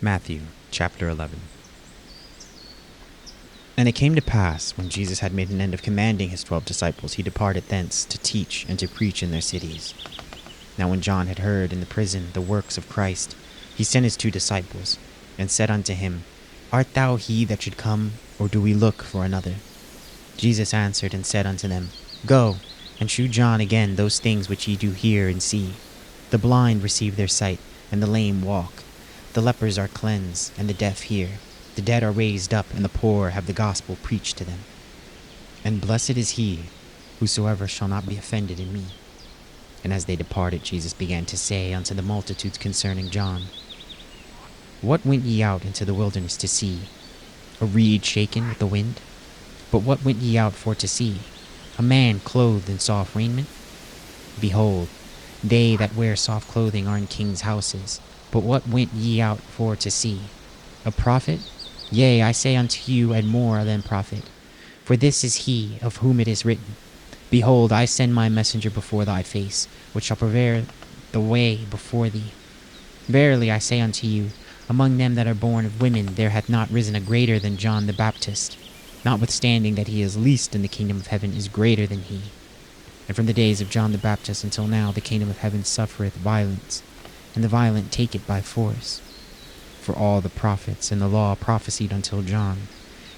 Matthew chapter 11. And it came to pass, when Jesus had made an end of commanding his 12 disciples, he departed thence to teach and to preach in their cities. Now when John had heard in the prison the works of Christ, he sent his 2 disciples, and said unto him, Art thou he that should come, or do we look for another? Jesus answered and said unto them, Go, and shew John again those things which ye do hear and see. The blind receive their sight, and the lame walk. The lepers are cleansed, and the deaf hear. The dead are raised up, and the poor have the gospel preached to them. And blessed is he, whosoever shall not be offended in me. And as they departed, Jesus began to say unto the multitudes concerning John, What went ye out into the wilderness to see? A reed shaken with the wind? But what went ye out for to see? A man clothed in soft raiment? Behold, they that wear soft clothing are in kings' houses. But what went ye out for to see? A prophet? Yea, I say unto you, and more than prophet. For this is he of whom it is written, Behold, I send my messenger before thy face, which shall prepare the way before thee. Verily I say unto you, among them that are born of women there hath not risen a greater than John the Baptist, notwithstanding that he is least in the kingdom of heaven is greater than he. And from the days of John the Baptist until now the kingdom of heaven suffereth violence, and the violent take it by force. For all the prophets and the law prophesied until John.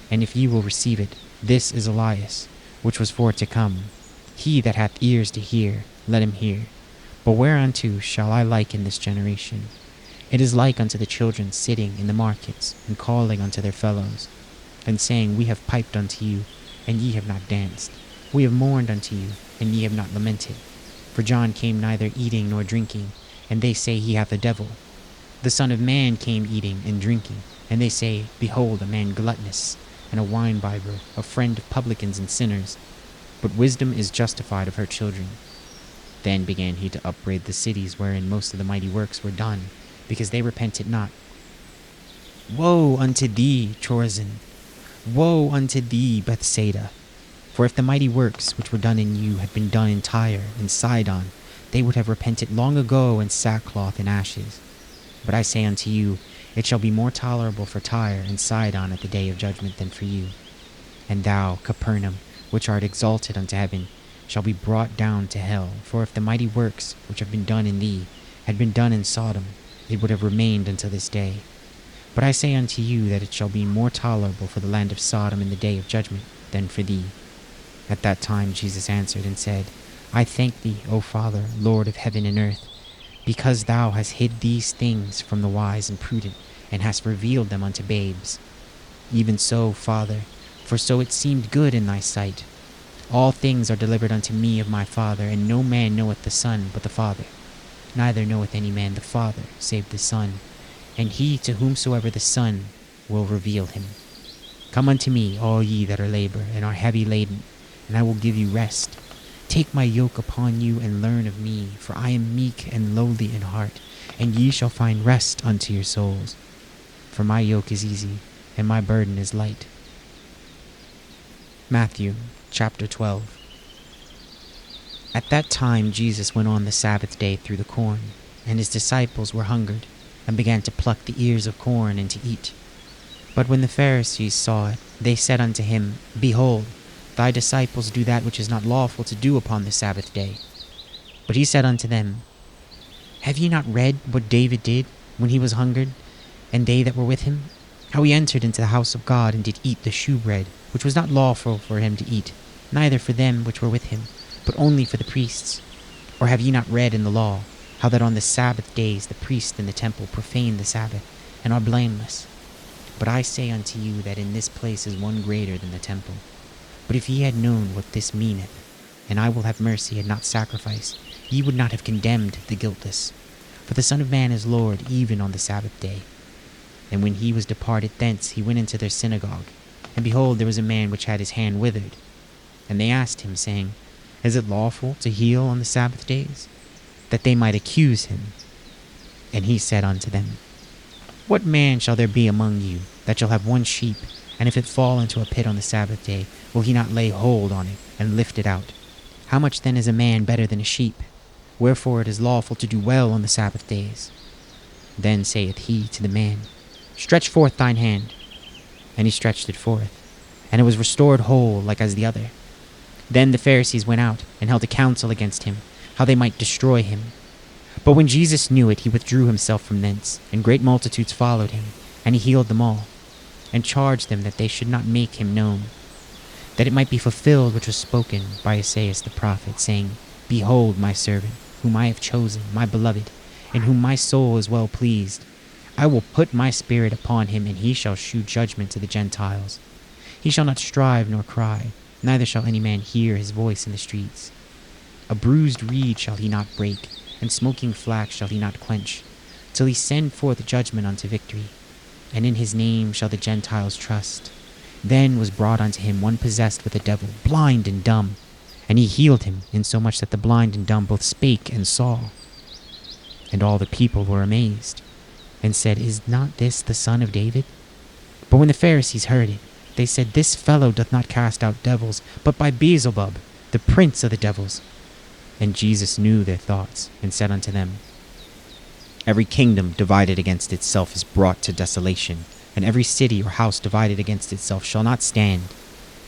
And if ye will receive it, this is Elias, which was for to come. He that hath ears to hear, let him hear. But whereunto shall I liken this generation? It is like unto the children sitting in the markets, and calling unto their fellows, and saying, We have piped unto you, and ye have not danced. We have mourned unto you, and ye have not lamented. For John came neither eating nor drinking, and they say he hath a devil. The Son of Man came eating and drinking, and they say, Behold, a man gluttonous, and a winebibber, a friend of publicans and sinners. But wisdom is justified of her children. Then began he to upbraid the cities wherein most of the mighty works were done, because they repented not. Woe unto thee, Chorazin! Woe unto thee, Bethsaida! For if the mighty works which were done in you had been done in Tyre and Sidon, they would have repented long ago in sackcloth and ashes. But I say unto you, it shall be more tolerable for Tyre and Sidon at the day of judgment than for you. And thou, Capernaum, which art exalted unto heaven, shall be brought down to hell. For if the mighty works which have been done in thee had been done in Sodom, it would have remained until this day. But I say unto you that it shall be more tolerable for the land of Sodom in the day of judgment than for thee. At that time Jesus answered and said, I thank thee, O Father, Lord of heaven and earth, because thou hast hid these things from the wise and prudent, and hast revealed them unto babes. Even so, Father, for so it seemed good in thy sight. All things are delivered unto me of my Father, and no man knoweth the Son but the Father. Neither knoweth any man the Father, save the Son, and he to whomsoever the Son will reveal him. Come unto me, all ye that are labor and are heavy laden, and I will give you rest. Take my yoke upon you, and learn of me, for I am meek and lowly in heart, and ye shall find rest unto your souls. For my yoke is easy, and my burden is light. Matthew chapter 12. At that time Jesus went on the Sabbath day through the corn, and his disciples were hungered, and began to pluck the ears of corn and to eat. But when the Pharisees saw it, they said unto him, Behold, thy disciples do that which is not lawful to do upon the Sabbath day. But he said unto them, Have ye not read what David did when he was hungered, and they that were with him? How he entered into the house of God, and did eat the shewbread, which was not lawful for him to eat, neither for them which were with him, but only for the priests. Or have ye not read in the law, how that on the Sabbath days the priests in the temple profane the Sabbath, and are blameless? But I say unto you that in this place is one greater than the temple. But if ye had known what this meaneth, and I will have mercy and not sacrifice, ye would not have condemned the guiltless. For the Son of Man is Lord even on the Sabbath day. And when he was departed thence, he went into their synagogue. And behold, there was a man which had his hand withered. And they asked him, saying, Is it lawful to heal on the Sabbath days? That they might accuse him. And he said unto them, What man shall there be among you that shall have one sheep, and if it fall into a pit on the Sabbath day, will he not lay hold on it, and lift it out? How much then is a man better than a sheep? Wherefore it is lawful to do well on the Sabbath days. Then saith he to the man, Stretch forth thine hand. And he stretched it forth, and it was restored whole like as the other. Then the Pharisees went out and held a council against him, how they might destroy him. But when Jesus knew it, he withdrew himself from thence, and great multitudes followed him, and he healed them all, and charged them that they should not make him known, that it might be fulfilled which was spoken by Isaiah the prophet, saying, Behold my servant, whom I have chosen, my beloved, in whom my soul is well pleased. I will put my spirit upon him, and he shall shew judgment to the Gentiles. He shall not strive nor cry, neither shall any man hear his voice in the streets. A bruised reed shall he not break, and smoking flax shall he not quench, till he send forth judgment unto victory. And in his name shall the Gentiles trust. Then was brought unto him one possessed with a devil, blind and dumb, and he healed him, insomuch that the blind and dumb both spake and saw. And all the people were amazed, and said, Is not this the son of David? But when the Pharisees heard it, they said, This fellow doth not cast out devils, but by Beelzebub, the prince of the devils. And Jesus knew their thoughts, and said unto them, Every kingdom divided against itself is brought to desolation, and every city or house divided against itself shall not stand.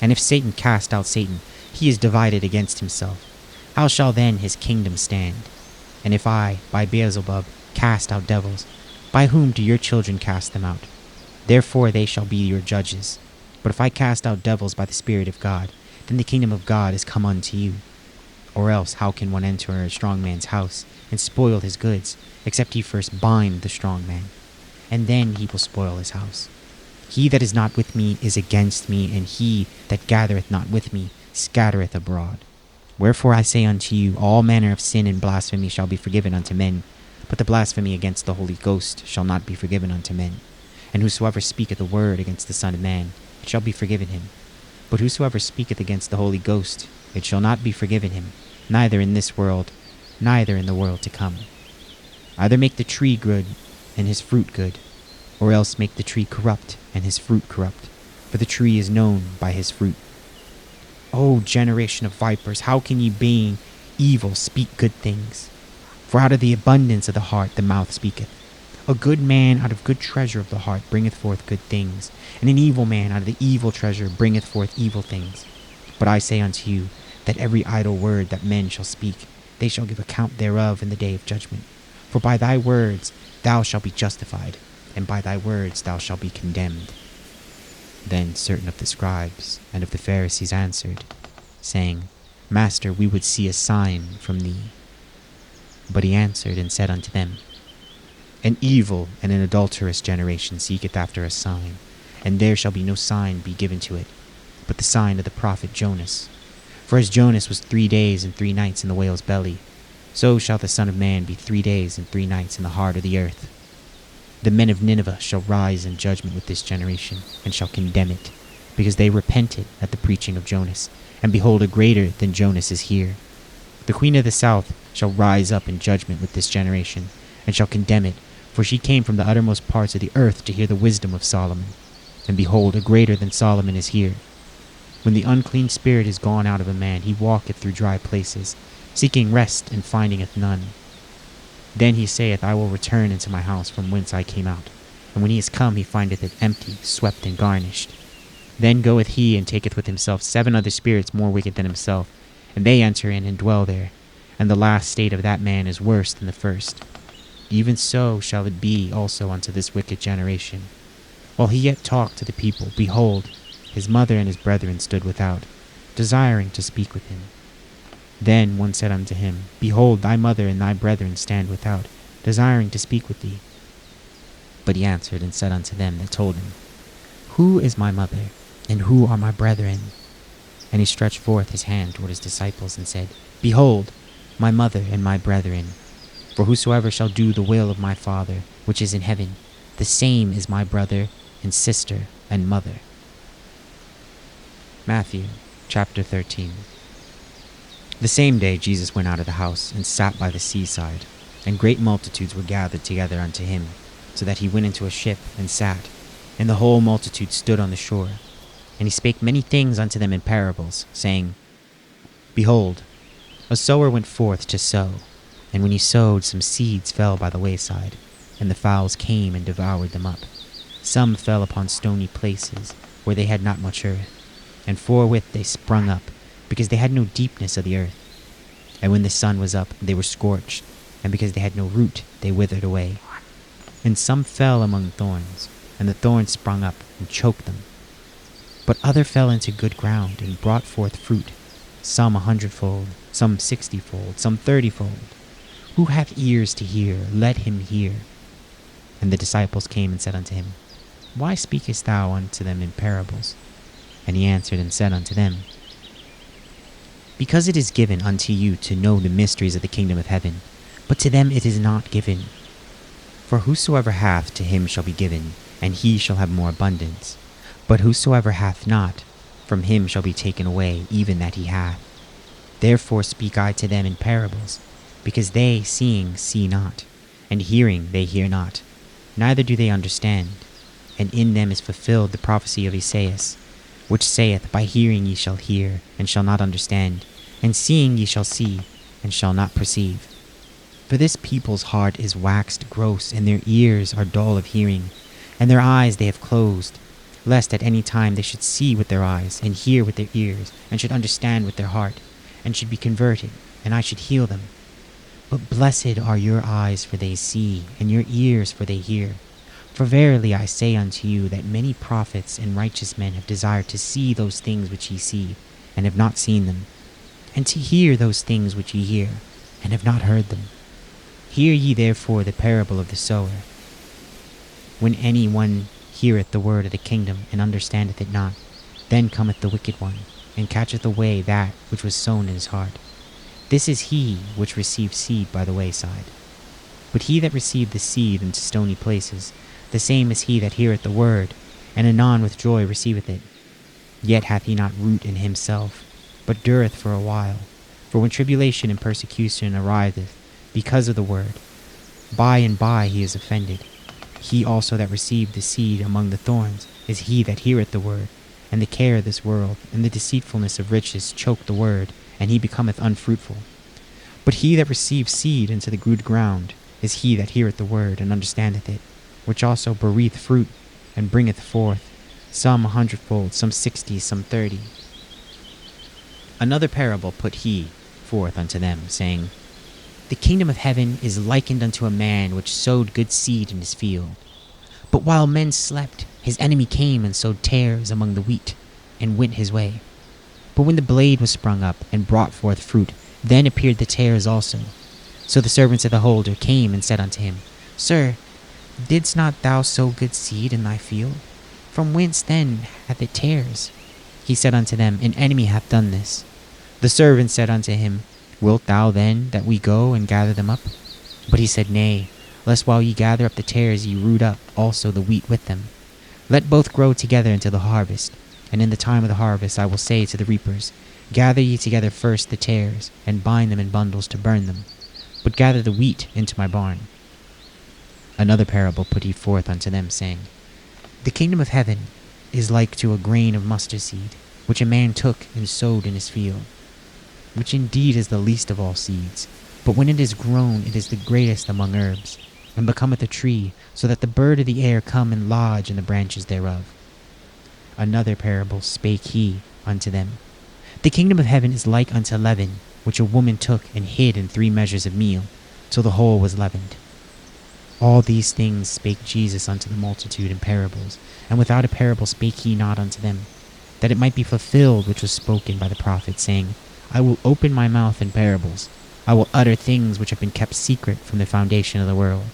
And if Satan cast out Satan, he is divided against himself. How shall then his kingdom stand? And if I, by Beelzebub, cast out devils, by whom do your children cast them out? Therefore they shall be your judges. But if I cast out devils by the Spirit of God, then the kingdom of God is come unto you. Or else how can one enter a strong man's house, and spoil his goods, except he first bind the strong man? And then he will spoil his house. He that is not with me is against me, and he that gathereth not with me scattereth abroad. Wherefore I say unto you, all manner of sin and blasphemy shall be forgiven unto men, but the blasphemy against the Holy Ghost shall not be forgiven unto men. And whosoever speaketh a word against the Son of Man, it shall be forgiven him. But whosoever speaketh against the Holy Ghost, it shall not be forgiven him, neither in this world, neither in the world to come. Either make the tree good, and his fruit good, or else make the tree corrupt, and his fruit corrupt, for the tree is known by his fruit. O generation of vipers, how can ye, being evil, speak good things? For out of the abundance of the heart the mouth speaketh. A good man out of good treasure of the heart bringeth forth good things, and an evil man out of the evil treasure bringeth forth evil things. But I say unto you, that every idle word that men shall speak, they shall give account thereof in the day of judgment. For by thy words thou shalt be justified, and by thy words thou shalt be condemned. Then certain of the scribes and of the Pharisees answered, saying, Master, we would see a sign from thee. But he answered and said unto them, An evil and an adulterous generation seeketh after a sign, and there shall be no sign be given to it, but the sign of the prophet Jonas. For as Jonas was 3 days and 3 nights in the whale's belly, so shall the Son of Man be 3 days and 3 nights in the heart of the earth. The men of Nineveh shall rise in judgment with this generation, and shall condemn it, because they repented at the preaching of Jonas, and behold, a greater than Jonas is here. The queen of the south shall rise up in judgment with this generation, and shall condemn it, for she came from the uttermost parts of the earth to hear the wisdom of Solomon. And behold, a greater than Solomon is here. When the unclean spirit is gone out of a man, he walketh through dry places, seeking rest, and findeth none. Then he saith, I will return into my house from whence I came out. And when he is come, he findeth it empty, swept, and garnished. Then goeth he, and taketh with himself 7 other spirits more wicked than himself, and they enter in and dwell there. And the last state of that man is worse than the first. Even so shall it be also unto this wicked generation. While he yet talked to the people, behold, his mother and his brethren stood without, desiring to speak with him. Then one said unto him, Behold, thy mother and thy brethren stand without, desiring to speak with thee. But he answered and said unto them that told him, Who is my mother, and who are my brethren? And he stretched forth his hand toward his disciples, and said, Behold, my mother and my brethren. For whosoever shall do the will of my Father, which is in heaven, the same is my brother and sister and mother. Matthew chapter 13. The same day Jesus went out of the house, and sat by the seaside, and great multitudes were gathered together unto him, so that he went into a ship, and sat, and the whole multitude stood on the shore. And he spake many things unto them in parables, saying, Behold, a sower went forth to sow, and when he sowed, some seeds fell by the wayside, and the fowls came and devoured them up. Some fell upon stony places, where they had not much earth, and forthwith they sprung up, because they had no deepness of the earth. And when the sun was up, they were scorched, and because they had no root, they withered away. And some fell among thorns, and the thorns sprung up and choked them. But other fell into good ground, and brought forth fruit, some 100-fold, some 60-fold, some 30-fold. Who hath ears to hear, let him hear. And the disciples came and said unto him, Why speakest thou unto them in parables? And he answered and said unto them, Because it is given unto you to know the mysteries of the kingdom of heaven, but to them it is not given. For whosoever hath, to him shall be given, and he shall have more abundance. But whosoever hath not, from him shall be taken away even that he hath. Therefore speak I to them in parables, because they, seeing, see not, and hearing, they hear not, neither do they understand. And in them is fulfilled the prophecy of Esaias, which saith, By hearing ye shall hear, and shall not understand, and seeing ye shall see, and shall not perceive. For this people's heart is waxed gross, and their ears are dull of hearing, and their eyes they have closed, lest at any time they should see with their eyes, and hear with their ears, and should understand with their heart, and should be converted, and I should heal them. But blessed are your eyes, for they see, and your ears, for they hear. For verily I say unto you, that many prophets and righteous men have desired to see those things which ye see, and have not seen them, and to hear those things which ye hear, and have not heard them. Hear ye therefore the parable of the sower. When any one heareth the word of the kingdom, and understandeth it not, then cometh the wicked one, and catcheth away that which was sown in his heart. This is he which received seed by the wayside. But he that received the seed into stony places, the same is he that heareth the word, and anon with joy receiveth it. Yet hath he not root in himself, but dureth for a while. For when tribulation and persecution ariseth because of the word, by and by he is offended. He also that received the seed among the thorns is he that heareth the word, and the care of this world, and the deceitfulness of riches choke the word, and he becometh unfruitful. But he that received seed into the good ground is he that heareth the word, and understandeth it, which also beareth fruit, and bringeth forth some 100-fold, some 60, some 30. Another parable put he forth unto them, saying, The kingdom of heaven is likened unto a man which sowed good seed in his field. But while men slept, his enemy came and sowed tares among the wheat, and went his way. But when the blade was sprung up, and brought forth fruit, then appeared the tares also. So the servants of the holder came and said unto him, Sir, didst not thou sow good seed in thy field? From whence then hath it tares? He said unto them, An enemy hath done this. The servants said unto him, Wilt thou then that we go and gather them up? But he said, Nay, lest while ye gather up the tares ye root up also the wheat with them. Let both grow together until the harvest. And in the time of the harvest I will say to the reapers, Gather ye together first the tares, and bind them in bundles to burn them, but gather the wheat into my barn. Another parable put he forth unto them, saying, The kingdom of heaven is like to a grain of mustard seed, which a man took and sowed in his field, which indeed is the least of all seeds, but when it is grown it is the greatest among herbs, and becometh a tree, so that the bird of the air come and lodge in the branches thereof. Another parable spake he unto them, The kingdom of heaven is like unto leaven, which a woman took and hid in 3 measures of meal, till the whole was leavened. All these things spake Jesus unto the multitude in parables, and without a parable spake he not unto them, that it might be fulfilled which was spoken by the prophet, saying, I will open my mouth in parables, I will utter things which have been kept secret from the foundation of the world.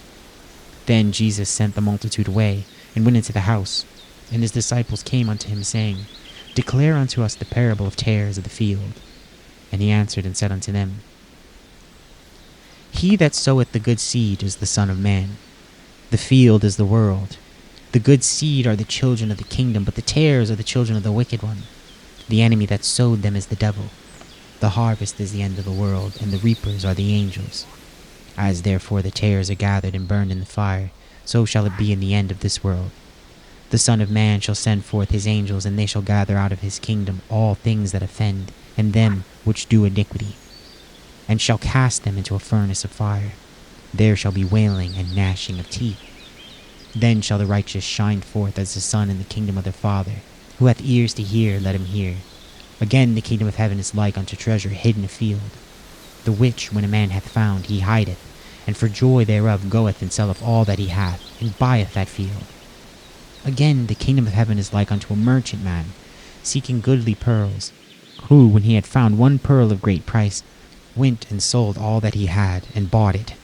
Then Jesus sent the multitude away, and went into the house. And his disciples came unto him, saying, Declare unto us the parable of tares of the field. And he answered and said unto them, He that soweth the good seed is the Son of Man. The field is the world. The good seed are the children of the kingdom, but the tares are the children of the wicked one. The enemy that sowed them is the devil. The harvest is the end of the world, and the reapers are the angels. As therefore the tares are gathered and burned in the fire, so shall it be in the end of this world. The Son of Man shall send forth his angels, and they shall gather out of his kingdom all things that offend, and them which do iniquity, and shall cast them into a furnace of fire. There shall be wailing and gnashing of teeth. Then shall the righteous shine forth as the sun in the kingdom of their Father. Who hath ears to hear, let him hear. Again, the kingdom of heaven is like unto treasure hid in a field, the which, when a man hath found, he hideth, and for joy thereof goeth and selleth all that he hath, and buyeth that field. Again, the kingdom of heaven is like unto a merchant man, seeking goodly pearls, who, when he had found one pearl of great price, went and sold all that he had, and bought it.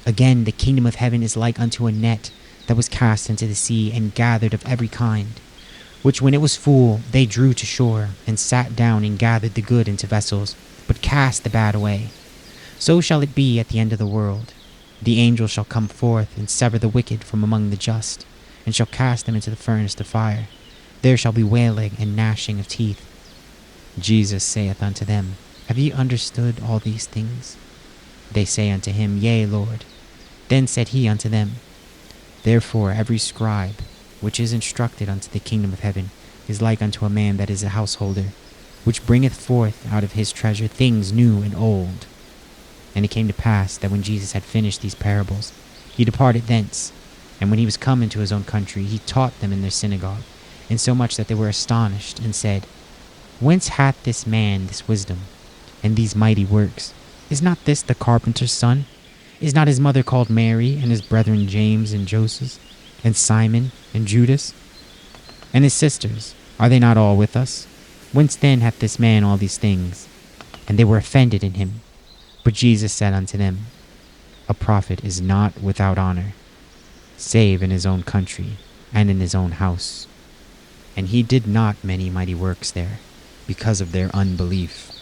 Again, the kingdom of heaven is like unto a net that was cast into the sea, and gathered of every kind, which when it was full, they drew to shore, and sat down and gathered the good into vessels, but cast the bad away. So shall it be at the end of the world. The angel shall come forth, and sever the wicked from among the just, and shall cast them into the furnace of fire. There shall be wailing and gnashing of teeth. Jesus saith unto them, Have ye understood all these things? They say unto him, Yea, Lord. Then said he unto them, Therefore every scribe which is instructed unto the kingdom of heaven is like unto a man that is a householder, which bringeth forth out of his treasure things new and old. And it came to pass that when Jesus had finished these parables, he departed thence. And when he was come into his own country, he taught them in their synagogue, insomuch that they were astonished, and said, Whence hath this man this wisdom, and these mighty works? Is not this the carpenter's son? Is not his mother called Mary, and his brethren James and Joseph, and Simon and Judas? And his sisters, are they not all with us? Whence then hath this man all these things? And they were offended in him. But Jesus said unto them, A prophet is not without honor, save in his own country, and in his own house. And he did not many mighty works there, because of their unbelief.